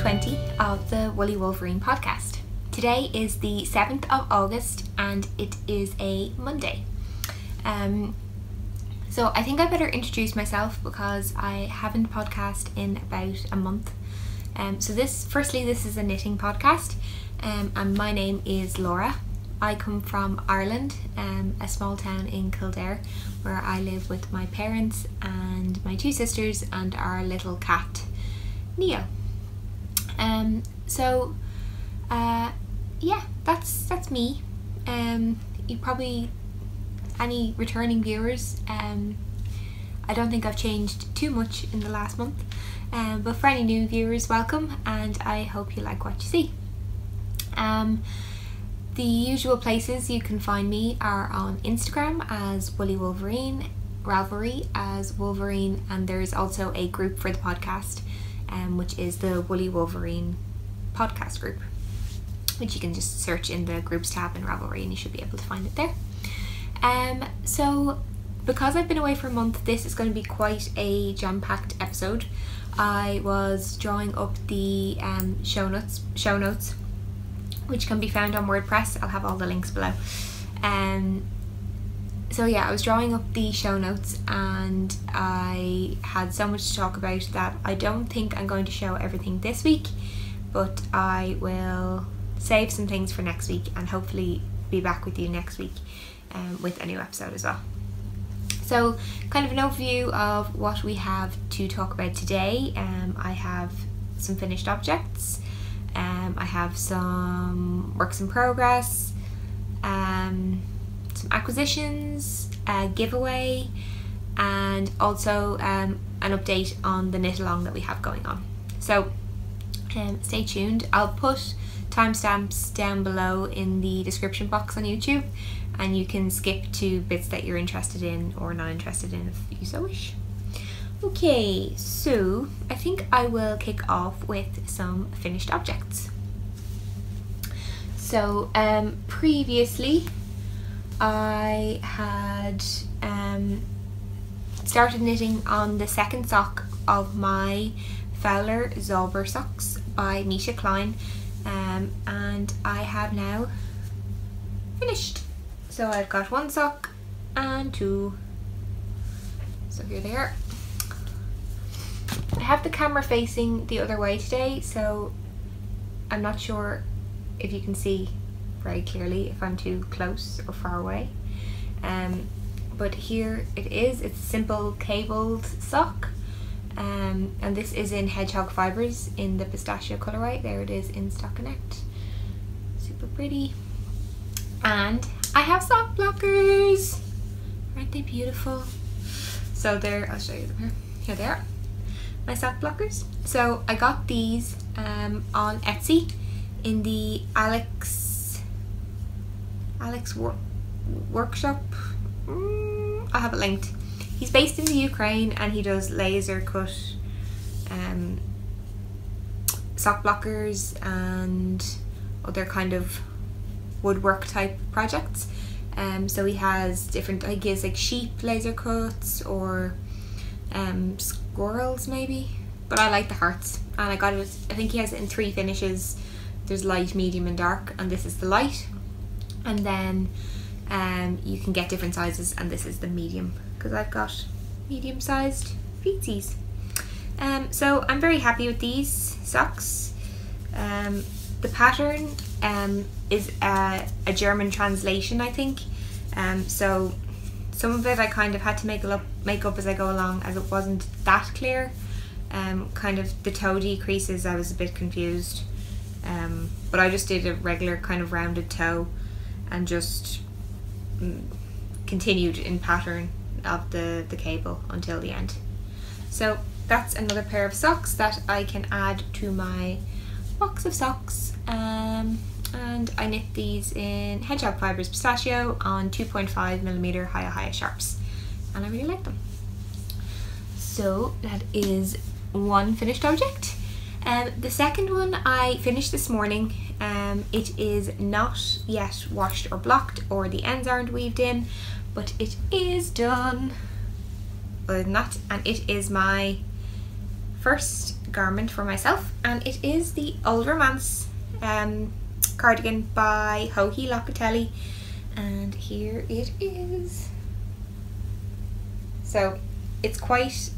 20 of the Woolly Wolverine podcast. Today is the 7th of August and it is a Monday. So I think I better introduce myself because I haven't podcast in about a month. So this is a knitting podcast, and my name is Laura. I come from Ireland, a small town in Kildare, where I live with my parents and my two sisters and our little cat, Neo. That's me. You probably, any returning viewers, I don't think I've changed too much in the last month, but for any new viewers, welcome, and I hope you like what you see. The usual places you can find me are on Instagram as Woolly Wolverine, Ravelry as Wolverine, and there's also a group for the podcast, which is the Woolly Wolverine podcast group, which you can just search in the groups tab in Ravelry and you should be able to find it there. So because I've been away for a month, this is going to be quite a jam-packed episode. I was drawing up the show notes, which can be found on WordPress. I'll have all the links below. So yeah, I was drawing up the show notes and I had so much to talk about that I don't think I'm going to show everything this week, but I will save some things for next week and hopefully be back with you next week with a new episode as well. So kind of an overview of what we have to talk about today. I have some finished objects. I have some works in progress, some acquisitions, a giveaway, and also an update on the knit along that we have going on. So stay tuned. I'll put timestamps down below in the description box on YouTube, and you can skip to bits that you're interested in or not interested in if you so wish. Okay, so I think I will kick off with some finished objects. So previously I had started knitting on the second sock of my Fowler Zauber socks by Misha Klein, and I have now finished. So I've got one sock and two. So here they are. I have the camera facing the other way today, so I'm not sure if you can see very clearly if I'm too close or far away. But here it is. It's a simple cabled sock, and this is in hedgehog fibres in the pistachio colourway. There it is in Stockinette. Super pretty. And I have sock blockers. Aren't they beautiful? So there, I'll show you them here. Here they are, my sock blockers. So I got these on Etsy in the Alex workshop. I'll have it linked. He's based in the Ukraine and he does laser cut sock blockers and other kind of woodwork type projects. So he has different, he gives like sheep laser cuts or squirrels maybe, but I like the hearts, and I got it, I think he has it in 3 finishes. There's light, medium and dark, and this is the light, and then you can get different sizes, and this is the medium because I've got medium sized feetsies. So I'm very happy with these socks. The pattern is a German translation, I think. So some of it I kind of had to make up as I go along, as it wasn't that clear. Kind of the toe decreases, I was a bit confused. But I just did a regular kind of rounded toe and just continued in pattern of the cable until the end. So that's another pair of socks that I can add to my box of socks. And I knit these in hedgehog fibres pistachio on 2.5mm high sharps, and I really like them. So that is one finished object. The second one I finished this morning. It is not yet washed or blocked, or the ends aren't weaved in, but it is done. Other than that, and it is my first garment for myself, and it is the Old Romance cardigan by Hohi Locatelli, and here it is. So it's quite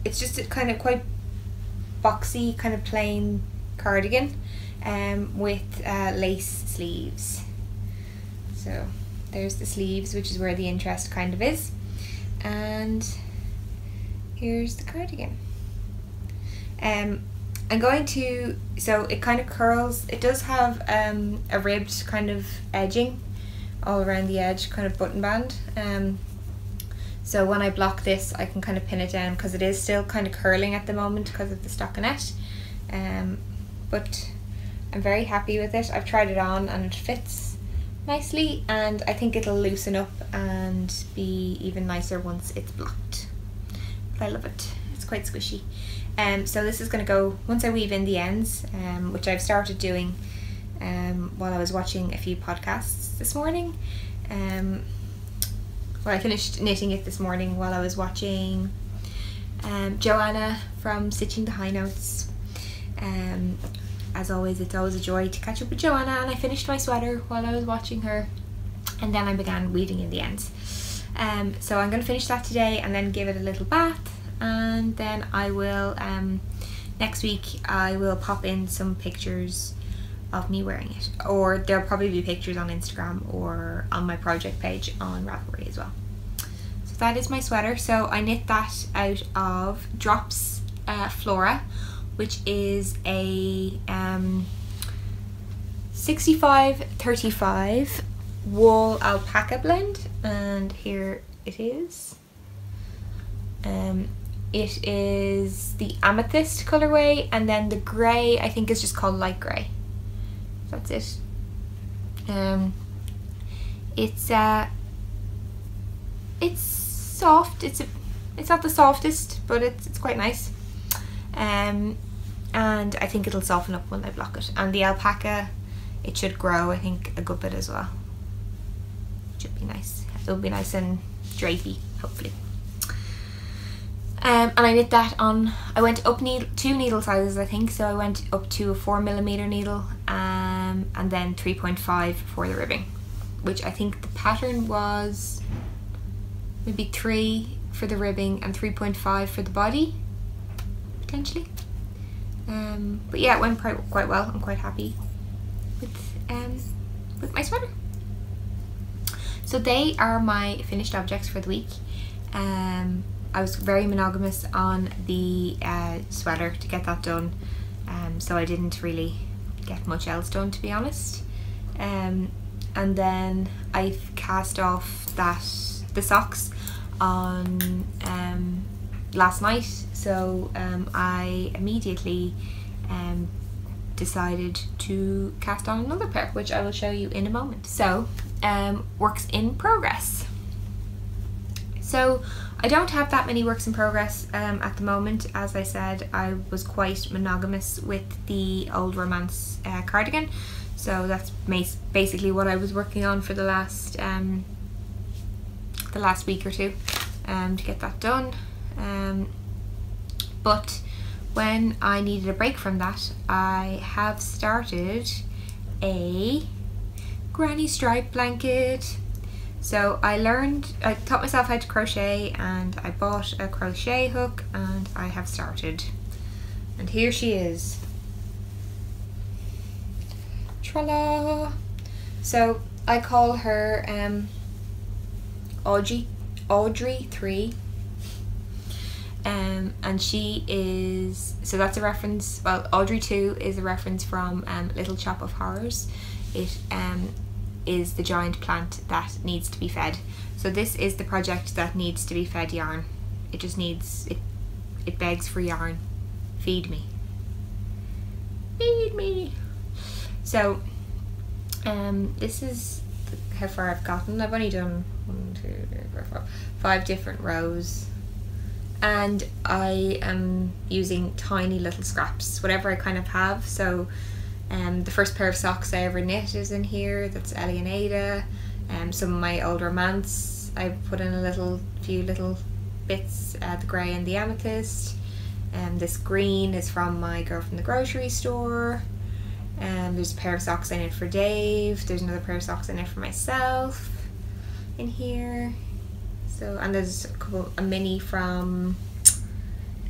it's just a kind of quite boxy, kind of plain cardigan with lace sleeves. So there's the sleeves, which is where the interest kind of is, and here's the cardigan. I'm going to, so it kind of curls, it does have a ribbed kind of edging all around the edge, kind of button band. So when I block this, I can kind of pin it down because it is still kind of curling at the moment because of the stockinette. But I'm very happy with it. I've tried it on and it fits nicely, and I think it'll loosen up and be even nicer once it's blocked. But I love it. It's quite squishy. So this is going to go, once I weave in the ends, which I've started doing while I was watching a few podcasts this morning. Well, I finished knitting it this morning while I was watching Joanna from Stitching the High Notes. As always, it's always a joy to catch up with Joanna, and I finished my sweater while I was watching her, and then I began weaving in the ends. So I'm going to finish that today and then give it a little bath, and then I will, next week I will pop in some pictures of me wearing it, or there'll probably be pictures on Instagram or on my project page on Ravelry as well. So that is my sweater. So I knit that out of Drops Flora, which is a 65-35 wool alpaca blend, and here it is. It is the amethyst colorway, and then the grey I think is just called light grey. That's it. It's soft. It's not the softest, but it's quite nice. And I think it'll soften up when I block it. And the alpaca, it should grow, I think, a good bit as well. Should be nice. It'll be nice and drapey, hopefully. And I knit that on, I went up 2 needle sizes, I think, so I went up to a 4mm needle, and then 3.5 for the ribbing, which I think the pattern was maybe 3 for the ribbing and 3.5 for the body, potentially. But yeah, it went quite well. I'm quite happy with my sweater. So they are my finished objects for the week. I was very monogamous on the sweater to get that done, so I didn't really get much else done, to be honest. And then I cast off the socks on last night, so I immediately decided to cast on another pair, which I will show you in a moment. So works in progress. So I don't have that many works in progress at the moment. As I said, I was quite monogamous with the Old Romance cardigan, so that's basically what I was working on for the last week or two to get that done. But when I needed a break from that, I have started a granny stripe blanket. So I taught myself how to crochet, and I bought a crochet hook, and I have started. And here she is. Tra-la! So I call her Audrey 3. And she is, so that's a reference, well, Audrey 2 is a reference from Little Shop of Horrors. It is the giant plant that needs to be fed. So this is the project that needs to be fed yarn. It just needs, it begs for yarn. Feed me. Feed me. So this is how far I've gotten. I've only done 1, 2, 3, 4, 5 different rows. And I am using tiny little scraps, whatever I kind of have. So the first pair of socks I ever knit is in here. That's Ellie and Ada. Some of my Old Romance, I put in a few little bits, the grey and the amethyst. This green is from my girl from the grocery store. There's a pair of socks I knit for Dave. There's another pair of socks I knit for myself in here. So, and there's a mini from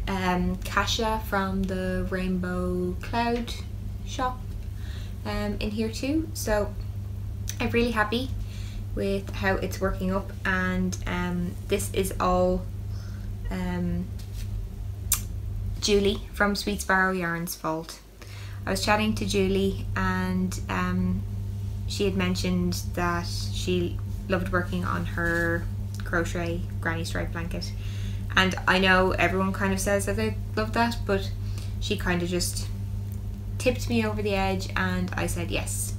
Kasha from the Rainbow Cloud shop in here too. So I'm really happy with how it's working up, and this is all Julie from Sweet Sparrow Yarn's fault. I was chatting to Julie, and she had mentioned that she loved working on her crochet granny stripe blanket, and I know everyone kind of says that they love that, but she kind of just tipped me over the edge, and I said yes,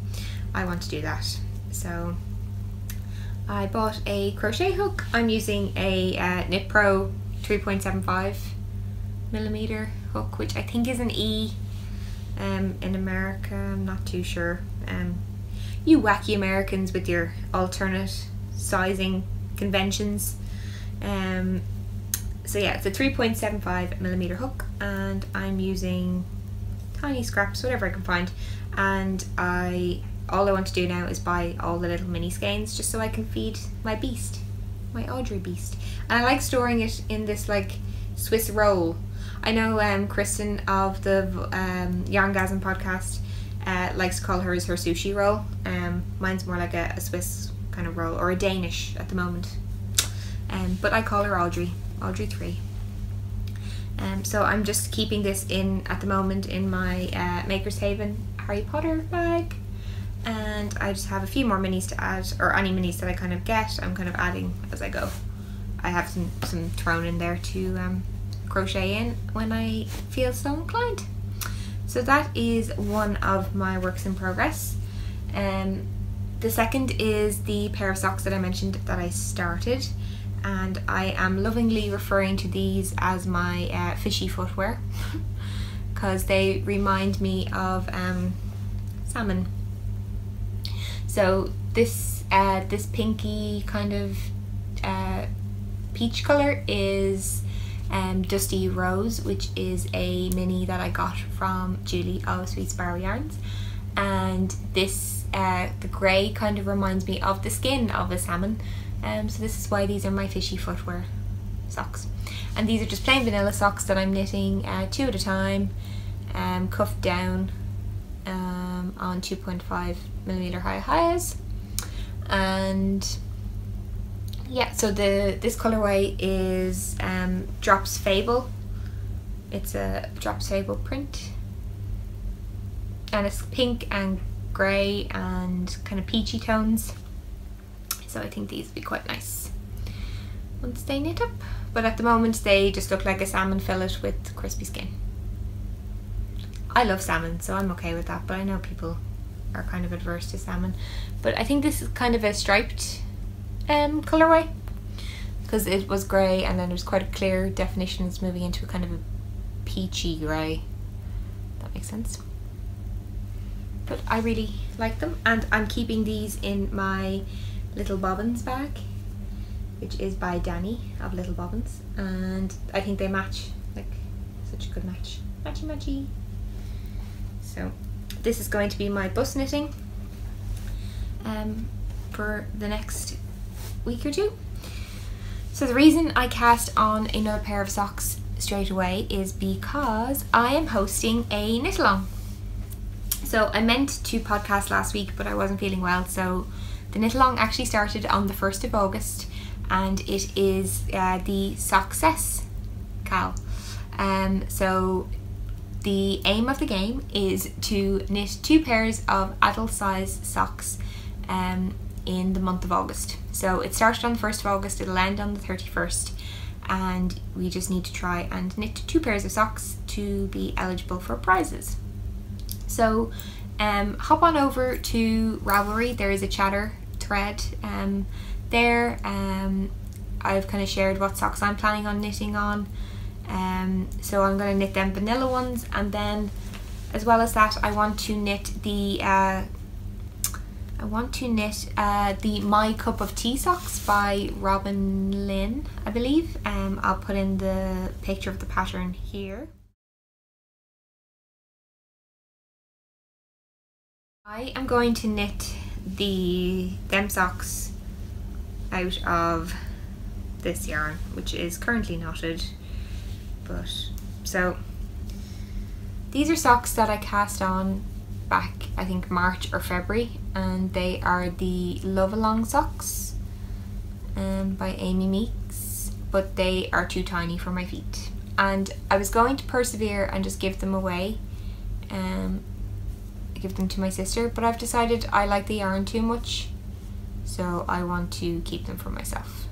I want to do that. So I bought a crochet hook. I'm using a Knit Pro 3.75mm hook, which I think is an E in America. I'm not too sure. You wacky Americans with your alternate sizing conventions. So yeah, it's a 3.75mm hook, and I'm using tiny scraps, whatever I can find, and all I want to do now is buy all the little mini skeins just so I can feed my beast, my Audrey beast. And I like storing it in this like Swiss roll. I know Kristen of the Yarngasm podcast likes to call hers her sushi roll. Mine's more like a Swiss kind of roll, or a Danish at the moment. But I call her Audrey 3. So I'm just keeping this in at the moment in my Maker's Haven Harry Potter bag, and I just have a few more minis to add, or any minis that I kind of get, I'm kind of adding as I go. I have some thrown in there to crochet in when I feel so inclined. So that is one of my works in progress. The second is the pair of socks that I mentioned that I started, and I am lovingly referring to these as my fishy footwear because they remind me of salmon. So this pinky kind of peach colour is Dusty Rose, which is a mini that I got from Julie of Sweet Sparrow Yarns, and this the grey kind of reminds me of the skin of a salmon. So this is why these are my fishy footwear socks, and these are just plain vanilla socks that I'm knitting 2 at a time, cuffed down on 2.5mm high highs. And yeah, so this colorway is Drops Fable. It's a Drops Fable print, and it's pink and grey and kind of peachy tones. So I think these would be quite nice once they knit up, but at the moment they just look like a salmon fillet with crispy skin. I love salmon, so I'm okay with that, but I know people are kind of adverse to salmon. But I think this is kind of a striped colourway, because it was grey and then there's quite a clear definition. It's moving into a kind of a peachy grey. That makes sense. But I really like them, and I'm keeping these in my Little Bobbins bag, which is by Danny of Little Bobbins, and I think they match, like such a good match. Matchy matchy. So this is going to be my bus knitting for the next week or two. So the reason I cast on another pair of socks straight away is because I am hosting a knit along. So I meant to podcast last week, but I wasn't feeling well, so the knit along actually started on the 1st of August, and it is the Soccess Cal. So the aim of the game is to knit 2 pairs of adult size socks in the month of August. So it started on the 1st of August, it'll end on the 31st, and we just need to try and knit 2 pairs of socks to be eligible for prizes. So hop on over to Ravelry. There is a chatter thread there. I've kind of shared what socks I'm planning on knitting on. So I'm going to knit them vanilla ones, and then as well as that I want to knit the I want to knit the My Cup of Tea socks by Robin Lynn, I believe. I'll put in the picture of the pattern here. I am going to knit them socks out of this yarn, which is currently knotted. But so these are socks that I cast on back, I think, March or February, and they are the Love Along socks by Amy Meeks, but they are too tiny for my feet, and I was going to persevere and just give them away, give them to my sister, but I've decided I like the yarn too much, so I want to keep them for myself.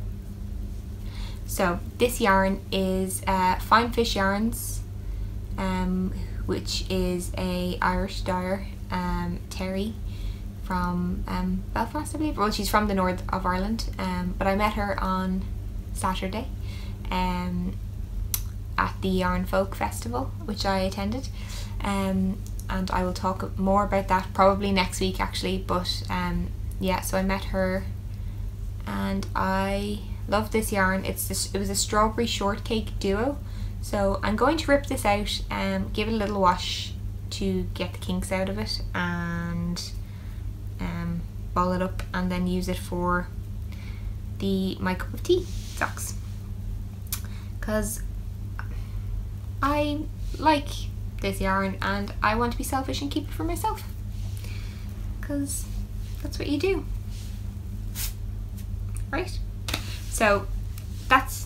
So this yarn is Fine Fish Yarns, which is a Irish dyer, Terry from Belfast, I believe. Well, she's from the north of Ireland, but I met her on Saturday at the Yarn Folk Festival, which I attended, and I will talk more about that probably next week actually, but yeah, so I met her and I love this yarn. It was a strawberry shortcake duo. So I'm going to rip this out and give it a little wash to get the kinks out of it, and ball it up and then use it for the My Cup of Tea socks, because I like this yarn and I want to be selfish and keep it for myself, because that's what you do, right? So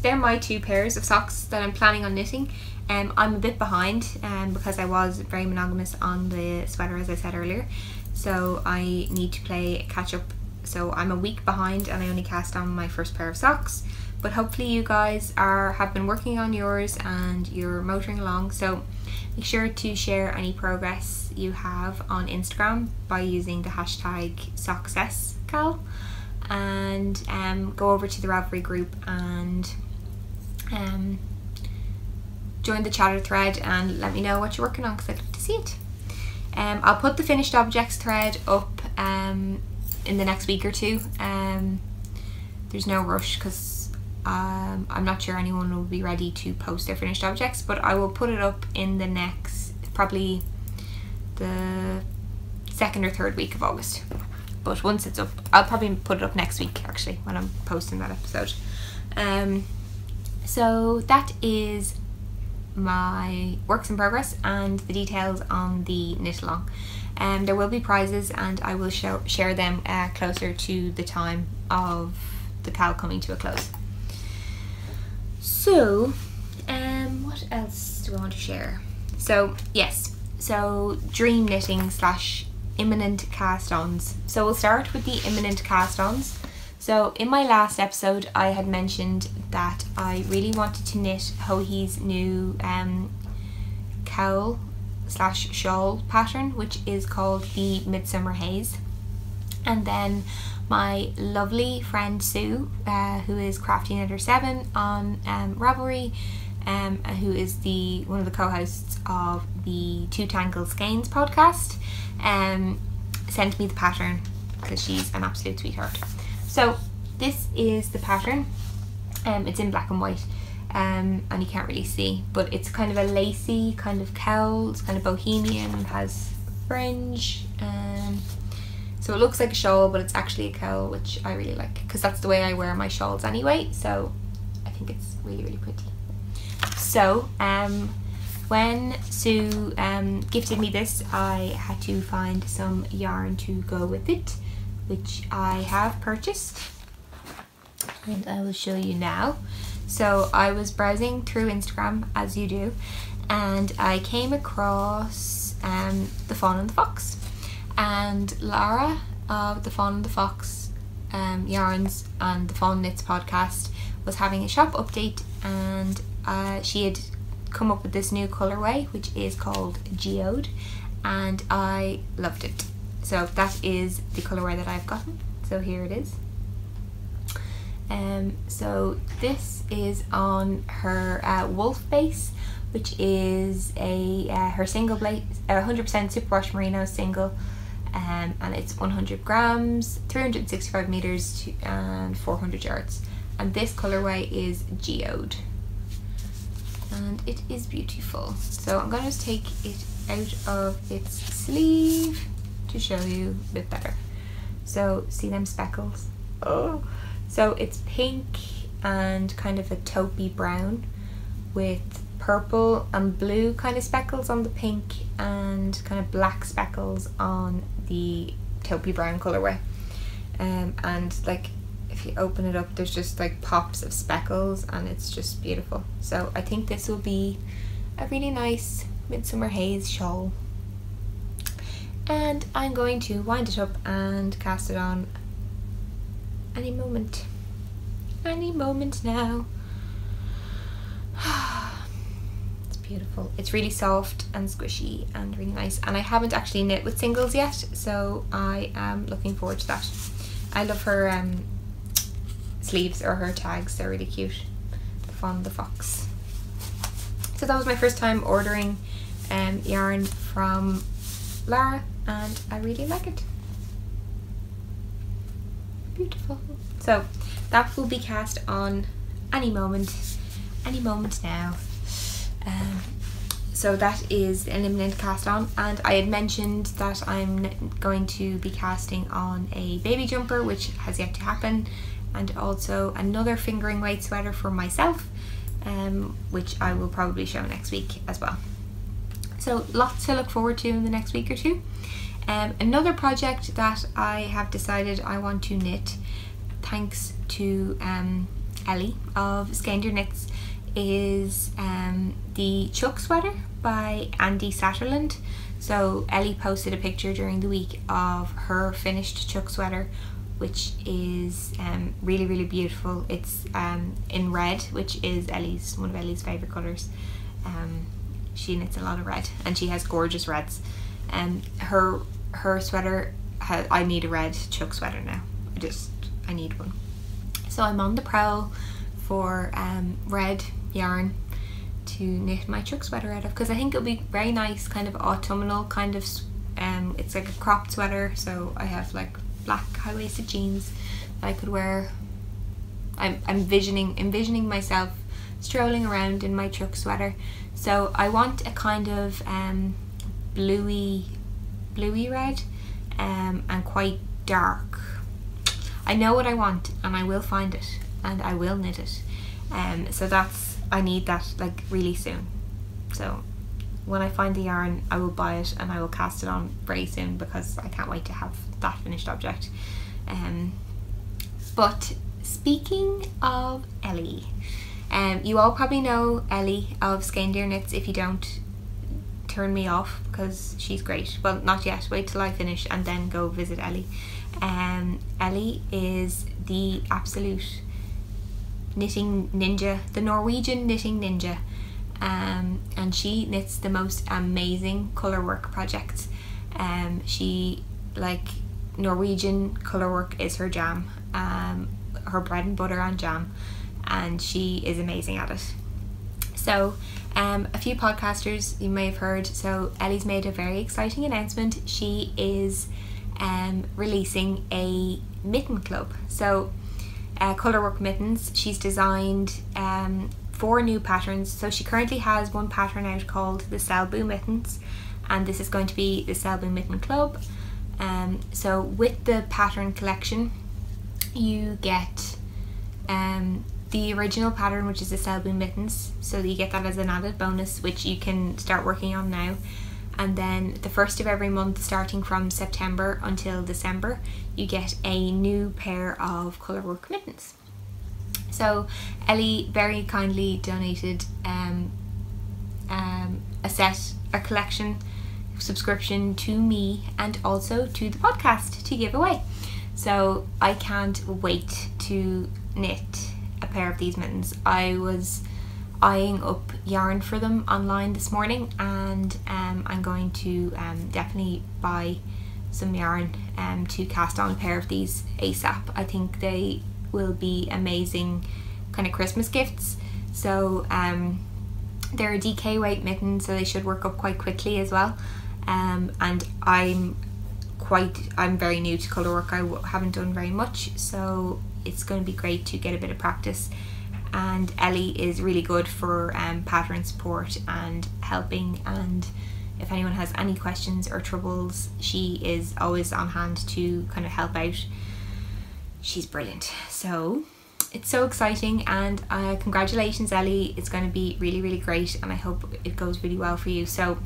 they're my two pairs of socks that I'm planning on knitting. I'm a bit behind because I was very monogamous on the sweater, as I said earlier, so I need to play catch up. So I'm a week behind and I only cast on my first pair of socks, but hopefully you guys have been working on yours and you're motoring along. So make sure to share any progress you have on Instagram by using the hashtag #SocksCal, and go over to the Ravelry group and join the chatter thread and let me know what you're working on, because I'd love to see it. I'll put the finished objects thread up in the next week or two. There's no rush because I'm not sure anyone will be ready to post their finished objects, but I will put it up in the next, probably the 2nd or 3rd week of August. But once it's up, I'll probably put it up next week actually when I'm posting that episode. So that is my works in progress and the details on the knit along. There will be prizes and I will share them closer to the time of the cal coming to a close. So what else do I want to share? So yes, so dream knitting / imminent cast-ons. So we'll start with the imminent cast-ons. So in my last episode I had mentioned that I really wanted to knit Hohi's new cowl / shawl pattern, which is called the Midsummer Haze. And then my lovely friend Sue, who is Crafty Knitter 7 on Ravelry, who is one of the co-hosts of the Two Tangled Skeins podcast, sent me the pattern because she's an absolute sweetheart. So this is the pattern. It's in black and white, and you can't really see, but it's kind of a lacy kind of cowl. It's kind of bohemian, has fringe, so it looks like a shawl but it's actually a cowl, which I really like because that's the way I wear my shawls anyway, so I think it's really, really pretty. So when Sue gifted me this, I had to find some yarn to go with it, which I have purchased and I will show you now. So I was browsing through Instagram, as you do, and I came across the Fawn and the Fox, and Lara of the Fawn and the Fox yarns and the Fawn Knits podcast was having a shop update, and she had come up with this new colorway which is called Geode, and I loved it. So that is the colorway that I've gotten. So here it is. So this is on her Wolf base, which is her single base, 100% superwash merino single, and it's 100 grams, 365 meters and 400 yards. And this colorway is Geode, and it is beautiful. So I'm going to just take it out of its sleeve to show you a bit better. So see them speckles? Oh, so it's pink and kind of a taupey brown with purple and blue kind of speckles on the pink and kind of black speckles on the taupey brown colorway. And like if you open it up, there's just like pops of speckles, and it's just beautiful. So I think this will be a really nice midsummer haze shawl, and I'm going to wind it up and cast it on any moment now. It's beautiful. It's really soft and squishy and really nice, and I haven't actually knit with singles yet, so I am looking forward to that. I love her sleeves, or her tags, they're really cute. The Fawn the Fox. So that was my first time ordering yarn from Lara, and I really like it. Beautiful. So that will be cast on any moment now. So that is an imminent cast on, and I had mentioned that I'm going to be casting on a baby jumper, which has yet to happen, and also another fingering weight sweater for myself, which I will probably show next week as well. So lots to look forward to in the next week or two. Another project that I have decided I want to knit, thanks to Ellie of Skein Knits, is the Chuck sweater by Andy Satterland. So Ellie posted a picture during the week of her finished Chuck sweater, which is really, really beautiful. It's in red, which is one of Ellie's favourite colours. She knits a lot of red, and she has gorgeous reds. Her sweater, I need a red Chuck sweater now. I need one. So I'm on the prowl for red yarn to knit my Chuck sweater out of, because I think it'll be very nice, kind of autumnal, kind of it's like a cropped sweater, so I have like black high-waisted jeans that I could wear. I'm envisioning myself strolling around in my Chuck sweater. So I want a kind of bluey red and quite dark. I know what I want, and I will find it, and I will knit it. So I need that like really soon. So when I find the yarn, I will buy it and I will cast it on very soon, because I can't wait to have that finished object. But speaking of Ellie, you all probably know Ellie of Skein Knits. If you don't, turn me off, because she's great. Well, not yet, wait till I finish and then go visit Ellie. Ellie is the absolute knitting ninja, the Norwegian knitting ninja, and she knits the most amazing colour work projects. She, like, Norwegian colour work is her jam, her bread and butter and jam, and she is amazing at it. So a few podcasters you may have heard, so Ellie's made a very exciting announcement. She is releasing a mitten club. So colourwork mittens. She's designed 4 new patterns. So she currently has one pattern out called the Selbu mittens, and this is going to be the Selbu mitten club. So with the pattern collection, you get the original pattern, which is the Selbu mittens, so you get that as an added bonus, which you can start working on now. And then the first of every month, starting from September until December, you get a new pair of colourwork mittens. So Ellie very kindly donated a collection subscription to me, and also to the podcast to give away. So I can't wait to knit a pair of these mittens. I was eyeing up yarn for them online this morning, and I'm going to definitely buy some yarn to cast on a pair of these ASAP. I think they will be amazing kind of Christmas gifts. So they're a DK weight mitten, so they should work up quite quickly as well. And I'm I'm very new to colour work. I haven't done very much, so it's going to be great to get a bit of practice. And Ellie is really good for pattern support and helping, and if anyone has any questions or troubles, she is always on hand to kind of help out. She's brilliant. So it's so exciting, and congratulations Ellie, it's going to be really, really great, and I hope it goes really well for you. So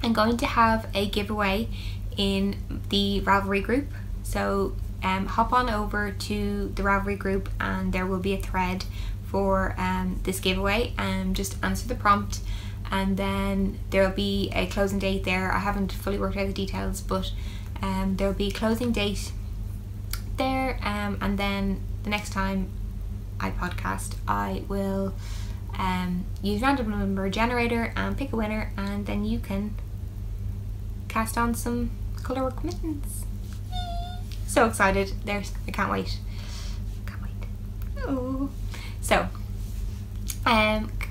I'm going to have a giveaway in the Ravelry group, so hop on over to the Ravelry group and there will be a thread for this giveaway, and just answer the prompt, and then there'll be a closing date there. I haven't fully worked out the details, but there'll be a closing date there, and then the next time I podcast I will use random number generator and pick a winner, and then you can cast on some colour work mittens. So excited, I can't wait. Oh. So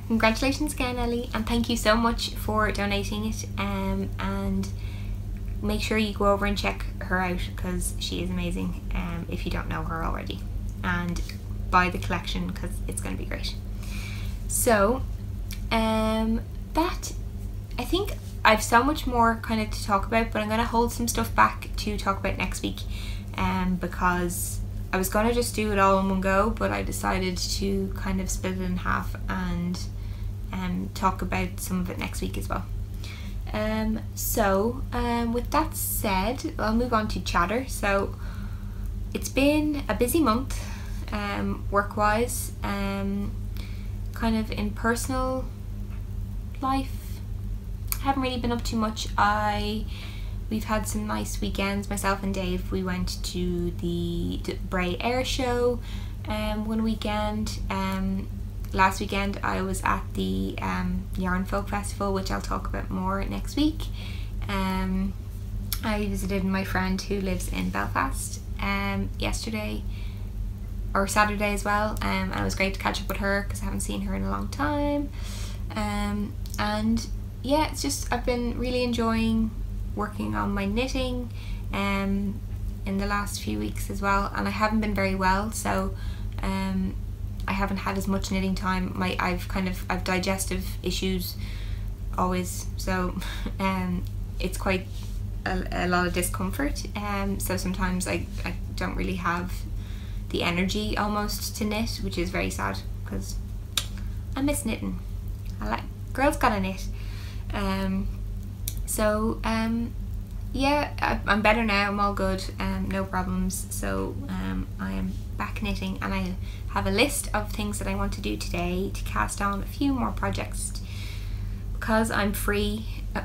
congratulations again Ellie, and thank you so much for donating it, and make sure you go over and check her out because she is amazing, if you don't know her already, and buy the collection because it's going to be great. So that, I think I've so much more kind of to talk about, but I'm going to hold some stuff back to talk about next week, because I was going to just do it all in one go, but I decided to kind of split it in half and talk about some of it next week as well. With that said, I'll move on to chatter. So it's been a busy month, work-wise, kind of in personal life. I haven't really been up too much. We've had some nice weekends, myself and Dave. We went to the Bray Air Show one weekend. Last weekend I was at the Yarn Folk Festival, which I'll talk about more next week. I visited my friend who lives in Belfast yesterday or Saturday as well, and it was great to catch up with her because I haven't seen her in a long time. And yeah, it's just, I've been really enjoying working on my knitting in the last few weeks as well, and I haven't been very well, so I haven't had as much knitting time. I've digestive issues always, so it's quite a lot of discomfort, so sometimes I don't really have the energy almost to knit, which is very sad because I miss knitting. Girls gotta knit. Yeah, I'm better now, I'm all good, no problems, so I am back knitting, and I have a list of things that I want to do today to cast on a few more projects because I'm free.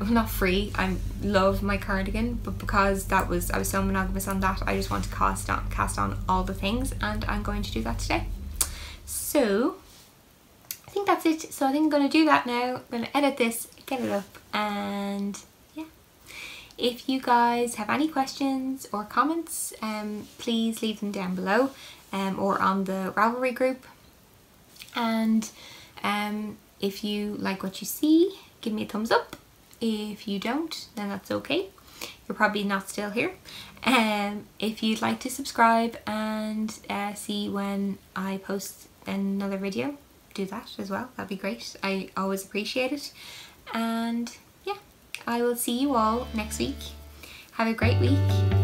Not free, I love my cardigan, but because I was so monogamous on that, I just want to cast on all the things, and I'm going to do that today. So I think that's it. So I think I'm going to do that now. I'm going to edit this, get it up, and yeah. If you guys have any questions or comments, please leave them down below, or on the Ravelry group. And if you like what you see, give me a thumbs up. If you don't, then that's okay. You're probably not still here. If you'd like to subscribe and see when I post another video, do that as well. That'd be great. I always appreciate it. And yeah, I will see you all next week. Have a great week.